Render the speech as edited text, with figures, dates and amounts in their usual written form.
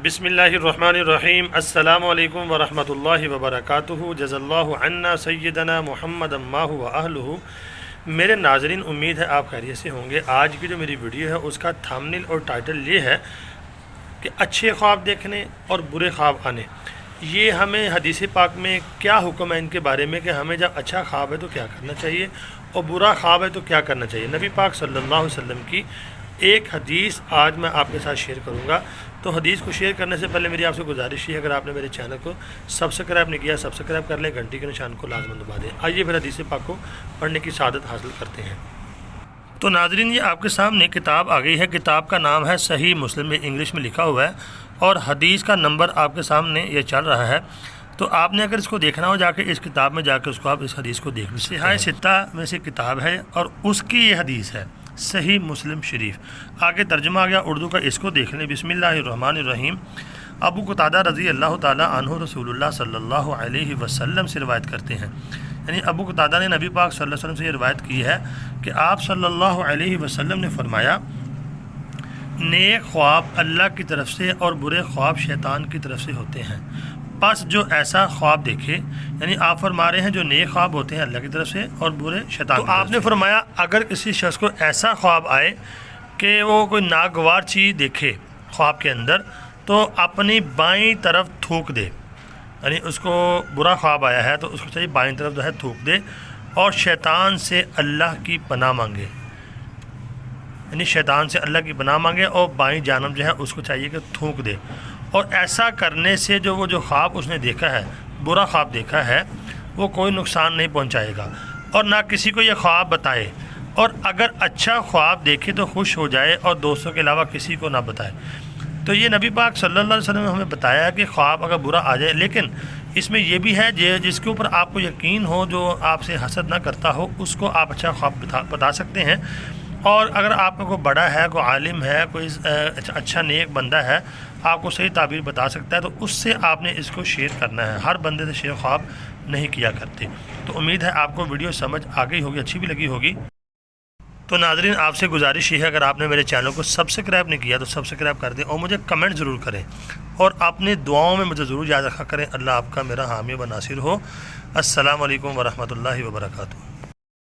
بسم اللہ الرحمن الرحیم۔ السلام علیکم ورحمۃ اللہ وبرکاتہ۔ جزا اللہ عنا سیدنا محمد ما هو اہلہ۔ میرے ناظرین، امید ہے آپ خیریت سے ہوں گے۔ آج کی جو میری ویڈیو ہے اس کا تھمبنیل اور ٹائٹل یہ ہے کہ اچھے خواب دیکھنے اور برے خواب آنے۔ یہ ہمیں حدیث پاک میں کیا حکم ہے ان کے بارے میں کہ ہمیں جب اچھا خواب ہے تو کیا کرنا چاہیے اور برا خواب ہے تو کیا کرنا چاہیے۔ نبی پاک صلی اللہ علیہ وسلم کی ایک حدیث آج میں آپ کے ساتھ شیئر کروں گا۔ تو حدیث کو شیئر کرنے سے پہلے میری آپ سے گزارش ہے، اگر آپ نے میرے چینل کو سبسکرائب نہیں کیا سبسکرائب کر لیں، گھنٹی کے نشان کو لازماً دبا دیں۔ آئیے پھر حدیث پاک کو پڑھنے کی سعادت حاصل کرتے ہیں۔ تو ناظرین، یہ آپ کے سامنے کتاب آ گئی ہے۔ کتاب کا نام ہے صحیح مسلم، میں انگلش میں لکھا ہوا ہے اور حدیث کا نمبر آپ کے سامنے یہ چل رہا ہے۔ تو آپ نے اگر اس کو دیکھنا ہو جا کے اس کتاب میں جا کے اس کو آپ اس حدیث کو دیکھ لیں۔ صحیح ستہ میں سے کتاب ہے اور اس کی یہ حدیث ہے، صحیح مسلم شریف۔ آگے ترجمہ آ گیا اردو کا، اس کو دیکھ لیں۔ بسم اللہ الرحمن الرحیم۔ ابو قتادہ رضی اللہ تعالیٰ عنہ رسول اللہ صلی اللہ علیہ وسلم سے روایت کرتے ہیں، یعنی ابو قتادہ نے نبی پاک صلی اللہ علیہ وسلم سے یہ روایت کی ہے کہ آپ صلی اللہ علیہ وسلم نے فرمایا، نیک خواب اللہ کی طرف سے اور برے خواب شیطان کی طرف سے ہوتے ہیں۔ پس جو ایسا خواب دیکھے، یعنی آپ فرما رہے ہیں جو نیک خواب ہوتے ہیں اللہ کی طرف سے اور برے شیطان کی طرف سے۔ تو آپ نے فرمایا اگر کسی شخص کو ایسا خواب آئے کہ وہ کوئی ناگوار چیز دیکھے خواب کے اندر، تو اپنی بائیں طرف تھوک دے، یعنی اس کو برا خواب آیا ہے تو اس کو چاہیے بائیں طرف جو ہے تھوک دے اور شیطان سے اللہ کی پناہ مانگے، یعنی شیطان سے اللہ کی پناہ مانگے اور بائیں جانب جو ہے اس کو چاہیے کہ تھوک دے۔ اور ایسا کرنے سے جو خواب اس نے دیکھا ہے، برا خواب دیکھا ہے، وہ کوئی نقصان نہیں پہنچائے گا اور نہ کسی کو یہ خواب بتائے، اور اگر اچھا خواب دیکھے تو خوش ہو جائے اور دوستوں کے علاوہ کسی کو نہ بتائے۔ تو یہ نبی پاک صلی اللہ علیہ وسلم نے ہمیں بتایا کہ خواب اگر برا آ جائے، لیکن اس میں یہ بھی ہے جس کے اوپر آپ کو یقین ہو، جو آپ سے حسد نہ کرتا ہو، اس کو آپ اچھا خواب بتا سکتے ہیں۔ اور اگر آپ کا کوئی بڑا ہے، کوئی عالم ہے، کوئی اچھا نیک بندہ ہے، آپ کو صحیح تعبیر بتا سکتا ہے، تو اس سے آپ نے اس کو شیئر کرنا ہے۔ ہر بندے سے شیئر خواب نہیں کیا کرتے۔ تو امید ہے آپ کو ویڈیو سمجھ آ گئی ہوگی، اچھی بھی لگی ہوگی۔ تو ناظرین، آپ سے گزارش یہ ہے اگر آپ نے میرے چینل کو سبسکرائب نہیں کیا تو سبسکرائب کر دیں اور مجھے کمنٹ ضرور کریں اور اپنی دعاؤں میں مجھے ضرور یاد رکھا کریں۔ اللہ آپ کا میرا حامی و ناصر ہو۔ السلام علیکم ورحمۃ اللہ وبرکاتہ۔